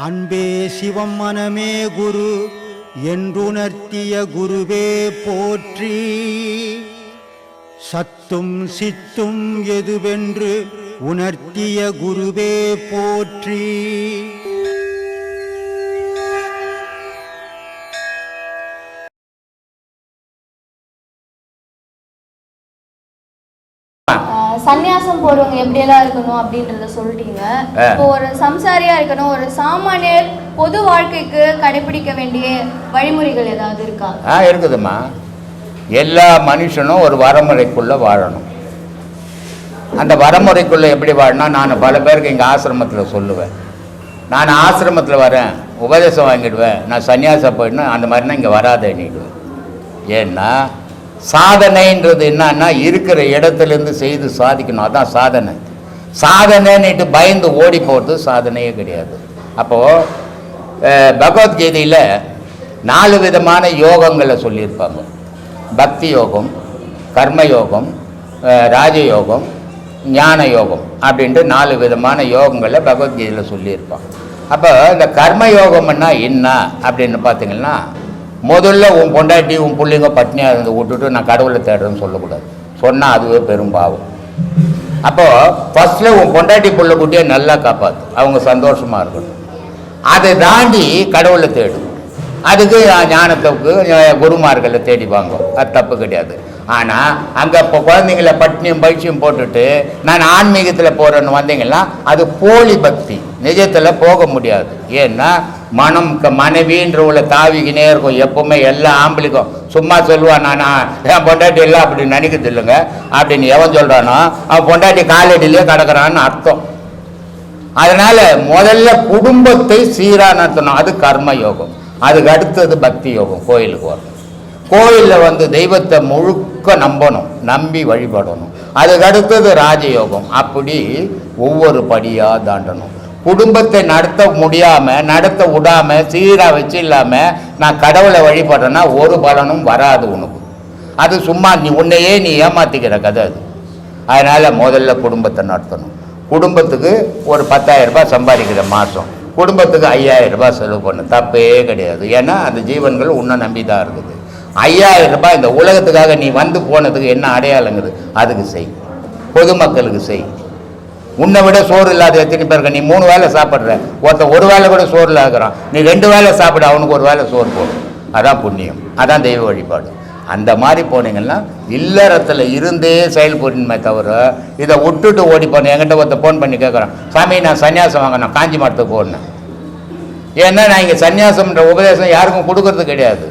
அன்பே சிவம் மனமே குரு என்றுணர்த்திய குருவே போற்றி. சத்தும் சித்தும் எதுவென்று உணர்த்திய குருவே போற்றி. சன்னியாசம் போறவங்க எப்படியெல்லாம் இருக்கணும் அப்படின்றத சொல்லிட்டீங்க. இப்போ ஒரு சம்சாரியா இருக்கணும், ஒரு சாமானியர் பொது வாழ்க்கைக்கு கடைபிடிக்க வேண்டிய வழிமுறைகள் ஏதாவது இருக்கா? இருக்குதுமா. எல்லா மனுஷனும் ஒரு வரமுறைக்குள்ள வாழணும். அந்த வரமுறைக்குள்ள எப்படி வாழணும்? நான் பல பேருக்கு எங்கள் ஆசிரமத்தில் சொல்லுவேன். நான் ஆசிரமத்தில் வரேன், உபதேசம் வாங்கிடுவேன், நான் சன்னியாசம் போயிடணும், அந்த மாதிரினா இங்கே வராதேன்னிடுவேன். ஏன்னா சாதனைன்றது என்னன்னா இருக்கிற இடத்துலேருந்து செய்து சாதிக்கணும். அதான் சாதனை. சாதனைன்னுட்டு பயந்து ஓடி போகிறது சாதனையே கிடையாது. அப்போது பகவத்கீதையில் 4 விதமான யோகங்களை சொல்லியிருப்பாங்க. பக்தி யோகம், கர்மயோகம், ராஜயோகம், ஞான யோகம் அப்படின்ட்டு 4 விதமான யோகங்களை பகவத்கீதையில் சொல்லியிருப்பாங்க. அப்போ இந்த கர்மயோகம்னா என்ன அப்படின்னு பார்த்தீங்கன்னா, முதல்ல உன் பொண்டாட்டி உன் பிள்ளைங்க பட்னியாக இருந்து விட்டுட்டு நான் கடவுளை தேடுறேன்னு சொல்லக்கூடாது. சொன்னால் அதுவே பெரும் பாவம். அப்போது ஃபஸ்ட்டில் உன் பொண்டாட்டி பிள்ளை குட்டியை நல்லா காப்பாற்று, அவங்க சந்தோஷமாக இருக்கணும். அதை தாண்டி கடவுளை தேடும். அதுக்கு ஞானத்துக்கு குருமார்களை தேடி வாங்கும், அது தப்பு கிடையாது. ஆனால் அங்கே இப்போ குழந்தைங்கள பட்னியும் பயிற்சியும் போட்டுட்டு நான் ஆன்மீகத்தில் போகிறேன்னு வந்தீங்கன்னா அது போலி பக்தி. நிஜத்தில் போக முடியாது. ஏன்னா மனம் மனைவின்றவளை தாவிக்கினே இருக்கும். எப்பவுமே எல்லா ஆம்பளைக்கும் சும்மா சொல்லுவான், நான் என் பொண்டாட்டி இல்லை அப்படின்னு நினைக்கிறது இல்லைங்க. அப்படின்னு எவன் சொல்கிறானோ அவன் பொண்டாட்டி காலடியிலே கிடக்கிறான்னு அர்த்தம். அதனால் முதல்ல குடும்பத்தை சீராக நடத்தணும். அது கர்ம யோகம். அதுக்கு அடுத்தது பக்தி யோகம். கோயிலுக்கு வரணும். கோயிலில் தெய்வத்தை முழுக்க நம்பணும், நம்பி வழிபடணும். அதுக்கு அடுத்தது ராஜயோகம். அப்படி ஒவ்வொரு படியாக தாண்டணும். குடும்பத்தை நடத்த முடியாமல், நடத்த விடாமல், சீராக வச்சு இல்லாமல் நான் கடவுளை வழிபடுறேன்னா ஒரு பலனும் வராது உனக்கு. அது சும்மா உன்னையே நீ ஏமாற்றிக்கிற கதை அது. அதனால் முதல்ல குடும்பத்தை நடத்தணும். குடும்பத்துக்கு ஒரு 10,000 ரூபாய் சம்பாதிக்கிற மாதம், குடும்பத்துக்கு 5,000 ரூபாய் செலவு பண்ணு, தப்பே கிடையாது. ஏன்னா அந்த ஜீவன்கள் உன்னை நம்பி தான் இருக்குது. 5,000 ரூபாய் இந்த உலகத்துக்காக நீ போனதுக்கு என்ன அடையாளங்குது? அதுக்கு செய். பொதுமக்களுக்கு செய். உன்னை விட சோறு இல்லாத எத்தனை பேருக்கு? நீ 3 வேளை சாப்பிட்ற, ஒருத்தன் ஒரு வேளை கூட சோறு இல்லாகிறான். நீ 2 வேளை சாப்பிட, அவனுக்கு ஒரு வேளை சோறு போடும். அதான் புண்ணியம், அதான் தெய்வ வழிபாடு. அந்த மாதிரி போனீங்கன்னா இல்லறத்தில் இருந்தே செயல்படுமே தவிர இதை விட்டுட்டு ஓடி போனேன். என்கிட்ட ஒருத்தர் ஃபோன் பண்ணி கேட்குறான், சாமி நான் சன்னியாசம் வாங்கினேன், காஞ்சி மரத்துக்கு போனேன். ஏன்னா நான் இங்கே சன்னியாசம்ன்ற உபதேசம் யாருக்கும் கொடுக்கறது கிடையாது.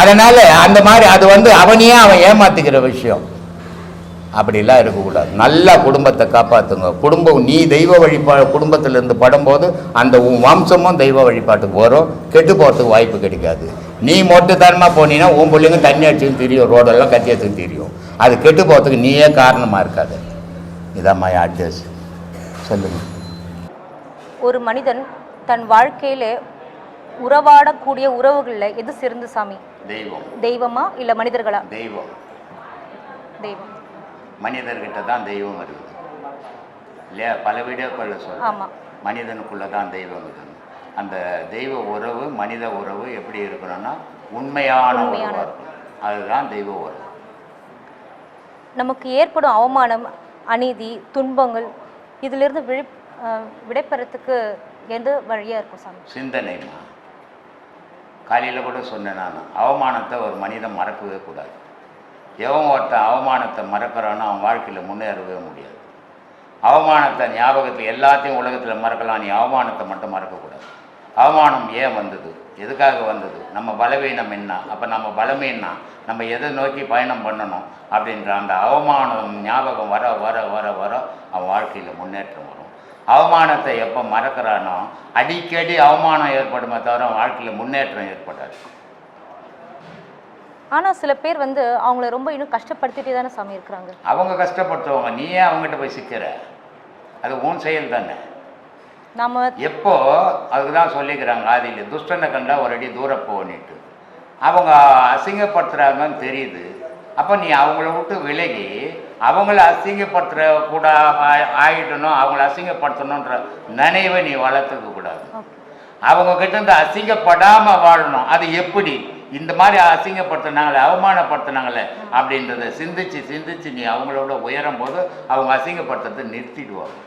அதனால் அந்த மாதிரி அது அவனையே அவன் ஏமாற்றிக்கிற விஷயம். அப்படிலாம் இருக்கக்கூடாது. நல்லா குடும்பத்தை காப்பாற்றுங்க. குடும்பம் நீ தெய்வ வழிபாடு குடும்பத்திலேருந்து படும்போது அந்த உன் வம்சமும் தெய்வ வழிபாட்டுக்கு வரும். கெட்டு போகிறதுக்கு வாய்ப்பு கிடைக்காது. நீ மொட்டைத்தனமாக போனீங்கன்னா உன் பிள்ளைங்க தண்ணி அடிச்சுன்னு தெரியும், ரோடெல்லாம் கட்டி எடுத்துன்னு தெரியும். அது கெட்டு போகிறதுக்கு நீயே காரணமாக இருக்காது. இதான் மை அட்வைஸ். சொல்லுங்கள். ஒரு மனிதன் தன் வாழ்க்கையில் உறவாடக்கூடிய உறவுகளில் எது சிறந்த சாமி? தெய்வம். தெய்வமா இல்லை மனிதர்களா? தெய்வம். தெய்வம். மனிதர்கிட்ட தான் தெய்வம் இருக்குது இல்லையா? பல வீடியோக்களில் சொல்லுவோம். ஆமாம், மனிதனுக்குள்ளே தான் தெய்வம் இருக்குது. அந்த தெய்வ உறவு மனித உறவு எப்படி இருக்கணும்னா உண்மையான உறவாக இருக்கும். அதுதான் தெய்வ உறவு. நமக்கு ஏற்படும் அவமானம், அநீதி, துன்பங்கள் இதிலிருந்து விடைபெறத்துக்கு எந்த வழியாக இருக்கும் சாமி? சிந்தனைமா. காலையில் கூட சொன்னேன் நான், அவமானத்தை ஒரு மனிதன் மறக்கவே கூடாது. எவன் ஒருத்தன் அவமானத்தை மறக்கிறானோ அவன் வாழ்க்கையில் முன்னேறவே முடியாது. அவமானத்தை ஞாபகத்தில் எல்லாத்தையும் உலகத்தில் மறக்கலாம், நீ அவமானத்தை மட்டும் மறக்கக்கூடாது. அவமானம் ஏன் வந்தது? எதுக்காக வந்தது? நம்ம பலவீனம் என்ன? அப்போ நம்ம பலமே என்ன? நம்ம எதை நோக்கி பயணம் பண்ணணும் அப்படின்ற அந்த அவமானம் ஞாபகம் வர வர வர வர அவன் வாழ்க்கையில் முன்னேற்றம் வரும். அவமானத்தை எப்போ மறக்கிறானோ அடிக்கடி அவமானம் ஏற்படுமே தவிர வாழ்க்கையில் முன்னேற்றம் ஏற்படாது. ஆனால் சில பேர் அவங்கள ரொம்ப இன்னும் கஷ்டப்படுத்திட்டே தானே சாமி இருக்கிறாங்க. அவங்க கஷ்டப்படுத்துவாங்க, நீ ஏன் அவங்ககிட்ட போய் சிக்கிற? அது உன் செயல் தானே. நம்ம எப்போ அதுக்கு தான் சொல்லிக்கிறாங்க ஆதியில், துஷ்டனை கண்டா ஒரு அடி தூரம் போனிட்டு. அவங்க அசிங்கப்படுத்துகிறாங்கன்னு தெரியுது, அப்போ நீ அவங்கள விட்டு விலகி அவங்கள அசிங்கப்படுத்துகிற கூட ஆகிட்டணும், அவங்கள அசிங்கப்படுத்தணுன்ற நினைவை நீ வளர்த்துக்க கூடாது. அவங்க கிட்ட இருந்து அசிங்கப்படாமல் வாழணும். அது எப்படி? இந்த மாதிரி அசிங்கப்படுத்தினாங்களே, அவமானப்படுத்தினாங்களே அப்படின்றத சிந்திச்சு சிந்திச்சு நீ அவங்களோட உயரும் போது அவங்க அசிங்கப்படுத்துறதை நிறுத்திடுவாங்க.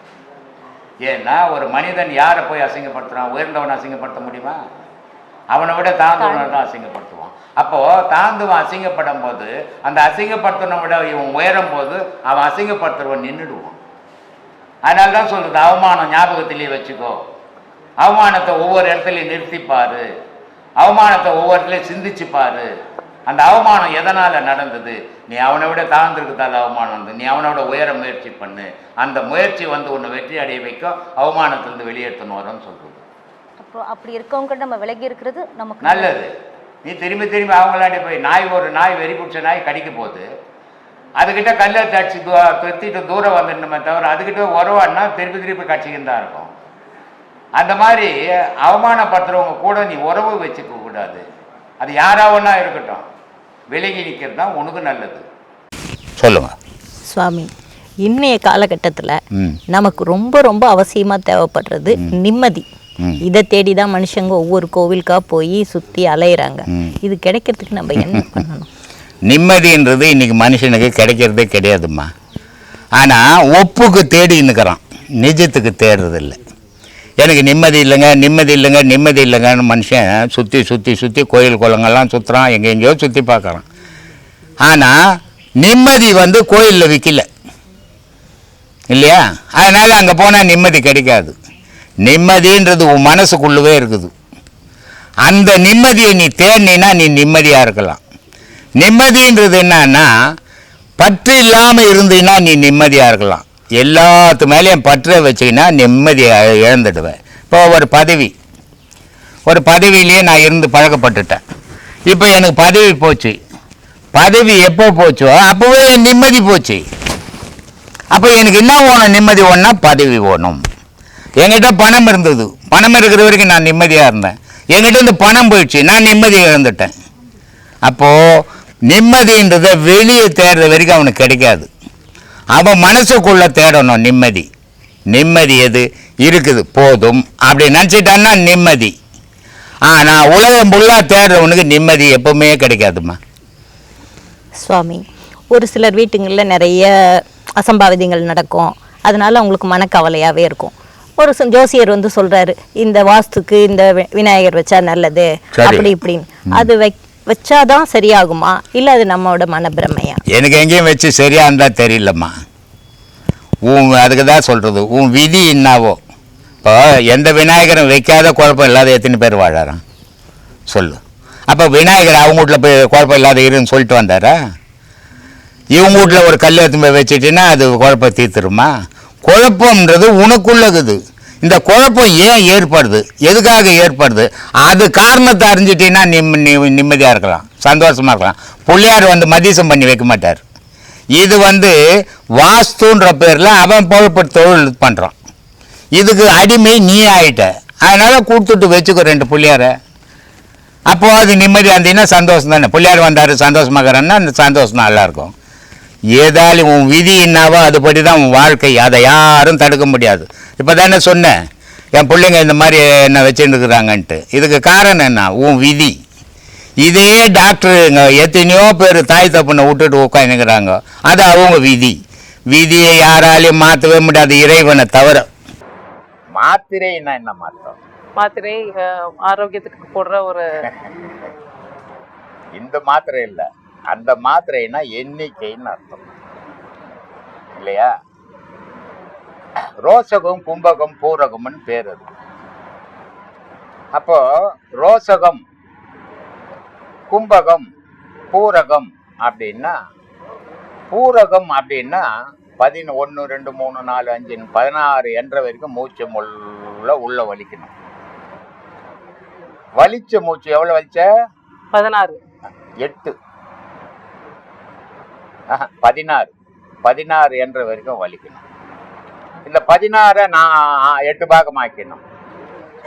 ஏன்னா ஒரு மனிதன் யாரை போய் அசிங்கப்படுத்துறான்? உயர்ந்தவனை அசிங்கப்படுத்த முடியுமா? அவனை விட தாழ்ந்தவனை தான் அசிங்கப்படுத்துவான். அப்போது தாழ்ந்தவன் அசிங்கப்படும் போது அந்த அசிங்கப்படுத்தனை விட இவன் உயரும் போது அவன் அசிங்கப்படுத்துறவன் நின்றுடுவான். அதனால தான் சொல்கிறது, அவமானம் ஞாபகத்திலேயே வச்சுக்கோ, அவமானத்தை ஒவ்வொரு இடத்துலையும் நிறுத்திப்பாரு, அவமானத்தை ஒவ்வொரு இடத்துலையும் சிந்திச்சுப்பாரு. அந்த அவமானம் எதனால் நடந்தது? நீ அவனை விட தாழ்ந்திருக்குதால் அவமானம் இருந்தது. நீ அவனோட உயர முயற்சி பண்ணு. அந்த முயற்சி வந்து உன்னை வெற்றி அடைய வைக்கும், அவமானத்திலிருந்து வெளியேற்றணும் வரும்னு சொல்கிறது. அப்புறம் அப்படி இருக்கவங்க நம்ம விலகி இருக்கிறது நமக்கு நல்லது. நீ திரும்பி திரும்பி அவங்களாடி போய் ஒரு நாய் வெறி பிடிச்ச நாய் கடிக்க போகுது, அதுக்கிட்ட கல்லை தடிச்சு தொத்திட்டு தூரம் வந்துடணுமே தவிர அதுக்கிட்ட உறவாடினா திருப்பி திருப்பி கட்சிக்கின்னு தான் இருக்கும். அந்த மாதிரி அவமானப்படுத்துறவங்க கூட நீ உறவு வச்சுக்க கூடாது. அது யாராவன்னா இருக்கட்டும், விலகி நிற்கிறது தான் உனக்கு நல்லது. சொல்லுங்க சுவாமி. இன்னைய காலகட்டத்தில் நமக்கு ரொம்ப ரொம்ப அவசியமாக தேவைப்படுறது நிம்மதி. இதை தேடி தான் மனுஷங்க ஒவ்வொரு கோவிலுக்காக போய் சுற்றி அலையிறாங்க. இது கிடைக்கிறதுக்கு நம்ம என்ன பண்ணணும்? நிம்மதின்றது இன்னைக்கு மனுஷனுக்கு கிடைக்கிறதே கிடையாதும்மா. ஆனால் ஒப்புக்கு தேடி நிற்கிறான், நிஜத்துக்கு தேடுறதில்லை. எனக்கு நிம்மதி இல்லைங்க, நிம்மதி இல்லைங்க, நிம்மதி இல்லைங்கன்னு மனுஷன் சுற்றி சுற்றி சுற்றி கோயில் குளங்கள்லாம் சுற்றுறான், எங்கெங்கேயோ சுற்றி பார்க்குறான். ஆனால் நிம்மதி வந்து கோயிலில் விற்கல இல்லையா? அதனால் அங்கே போனால் நிம்மதி கிடைக்காது. நிம்மதின்றது உன் மனசுக்குள்ளவே இருக்குது. அந்த நிம்மதியை நீ தேடினா நீ நிம்மதியாக இருக்கலாம். நிம்மதின்றது என்னன்னா, பற்று இல்லாமல் இருந்தீன்னா நீ நிம்மதியாக இருக்கலாம். எல்லாத்து மேலேயும் பற்றை வச்சுக்கினா நிம்மதியை இழந்துடுவேன். இப்போ ஒரு பதவியிலேயே நான் இருந்து பழக்கப்பட்டுட்டேன். இப்போ எனக்கு பதவி போச்சு. பதவி எப்போ போச்சோ அப்போவே என் நிம்மதி போச்சு. அப்போ எனக்கு என்ன வேணும்? நிம்மதி ஒன்றா பதவி வேணும். என்கிட்ட பணம் இருந்தது, பணம் இருக்கிற வரைக்கும் நான் நிம்மதியாக இருந்தேன். என்கிட்ட இருந்து பணம் போயிடுச்சு, நான் நிம்மதியை இழந்துட்டேன். அப்போது நிம்மதின்றதை வெளியே தேடுற வரைக்கும் அவனுக்கு கிடைக்காது. அவன் மனசுக்குள்ளே தேடணும் நிம்மதி. நிம்மதி எது இருக்குது போதும் அப்படி நினச்சிட்டான்னா நிம்மதி. ஆனால் உலகம் ஃபுல்லாக தேடுறவனுக்கு நிம்மதி எப்பவுமே கிடைக்காதுமா. சுவாமி, ஒரு சிலர் வீட்டுங்களில் நிறைய அசம்பாவிதங்கள் நடக்கும், அதனால அவங்களுக்கு மனக்கவலையாகவே இருக்கும். ஒரு ஜோசியர் வந்து சொல்கிறாரு, இந்த வாஸ்துக்கு இந்த விநாயகர் வச்சா நல்லது அப்படி இப்படின்னு. அது வச்சாதான் சரியாகுமா, இல்லை அது நம்மளோட மனப்பிரமையா? எனக்கு எங்கேயும் வச்சு சரியாக இருந்தால் தெரியலம்மா. அதுக்கு தான் சொல்கிறது, உன் விதி என்னாவோ. இப்போ எந்த விநாயகரும் வைக்காத குழப்பம் இல்லாத எத்தனை பேர் வாழறான் சொல்லு. அப்போ விநாயகர் அவங்க வீட்டில் போய் குழப்பம் இல்லாத இருன்னு சொல்லிட்டு வந்தாரா? இவங்க வீட்டில் ஒரு கல் எடுத்து போய் வச்சுட்டின்னா அது குழப்பம் தீர்த்துருமா? குழப்பம்ன்றது உனக்குள்ளகுது. இந்த குழப்பம் ஏன் ஏற்படுது, எதுக்காக ஏற்படுது, அது காரணத்தை அறிஞ்சிட்டின்னா நிம்மதியாக இருக்கலாம், சந்தோஷமாக இருக்கலாம். பிள்ளையார் வந்து மதியம் பண்ணி வைக்க மாட்டார். இது வந்து வாஸ்துன்ற பேரில் அவன் பொழப்பு தொழில் பண்ணுறான். இதுக்கு அடிமை நீ ஆகிட்ட. அதனால் கொடுத்துட்டு வச்சுக்கோ 2 பிள்ளையாரை. அப்போது அது நிம்மதியாக இருந்தீங்கன்னா சந்தோஷம் தானே. பிள்ளையார் வந்தார் சந்தோஷமாகறான்னா அந்த சந்தோஷம் நல்லாயிருக்கும். ஏதாலும் உன் விதி என்னவோ அதுபடி தான் உன் வாழ்க்கை, அதை யாரும் தடுக்க முடியாது. இப்போ தானே சொன்னேன் என் பிள்ளைங்க இந்த மாதிரி என்ன வச்சுருக்குறாங்கன்ட்டு. இதுக்கு காரணம் என்ன? உன் விதி. இதே டாக்டருங்க எத்தனையோ பேர் தாய் தப்புனை விட்டுட்டு உட்காந்துக்கிறாங்க, அது அவங்க விதி. விதியை யாராலையும் மாற்றவே முடியாது இறைவனை தவிர. மாத்திரைன்னா என்ன மாற்றம்? மாத்திரை ஆரோக்கியத்துக்கு போடுற ஒரு இந்த மாத்திரை இல்லை, அந்த மாத்திரைன்னா எண்ணிக்கைன்னு அர்த்தம் இல்லையா? ரோசகம், கும்பகம், பூரகம்னு பேர் அது. அப்போ ரோசகம், கும்பகம், பூரகம் அப்படின்னா, பூரகம் அப்படின்னா 11, 2, 3, 4, 5, 16 என்ற வரைக்கும் மூச்சு உள்ள வலிக்கணும். வலிச்ச மூச்சு எவ்வளவு வலிச்ச? 16, 8, 16 என்ற வரைக்கும் வலிக்கணும். இந்த 16 நான் 8 பாகமாக்கணும்.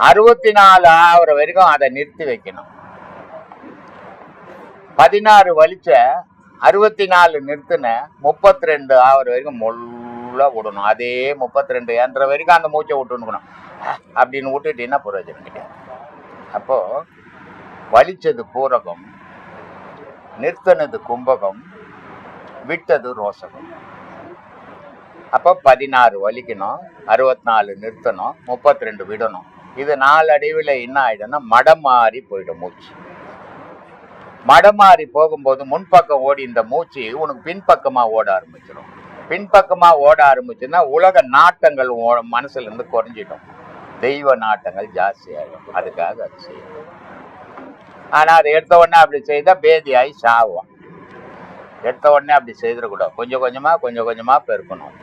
64 ஆகிற வரைக்கும் அதை நிறுத்தி வைக்கணும். 16 வலிச்ச 64 நிறுத்தின 32 ஆகிற வரைக்கும் முள்ள விடணும். அதே 32 என்ற வரைக்கும் அந்த மூச்சை விட்டுனுக்கணும். அப்படின்னு விட்டுட்டீங்கன்னா பிரயோஜனம் கிடையாது. அப்போ வலிச்சது பூரகம், நிறுத்தினது கும்பகம், விட்டது ரோசகம். அப்போ 16 வலிக்கணும், 64 நிறுத்தணும், 32 விடணும். இது நாளடைவில் என்ன ஆயிடும்னா மடம் மாறி போயிடும் மூச்சு. மடம் மாறி போகும்போது முன்பக்கம் ஓடி இந்த மூச்சு உனக்கு பின்பக்கமா ஓட ஆரம்பிச்சிடும். பின்பக்கமா ஓட ஆரம்பிச்சுன்னா உலக நாட்டங்கள் மனசுல இருந்து குறைஞ்சிடும், தெய்வ நாட்டங்கள் ஜாஸ்தி ஆகிடும். அதுக்காக அது செய்யணும். ஆனா அதை எடுத்த உடனே அப்படி செய்தா பேதியாகி சாவான். எடுத்த உடனே அப்படி செய்திடக்கூடாது. கொஞ்சம் கொஞ்சமா பெருக்கணும்.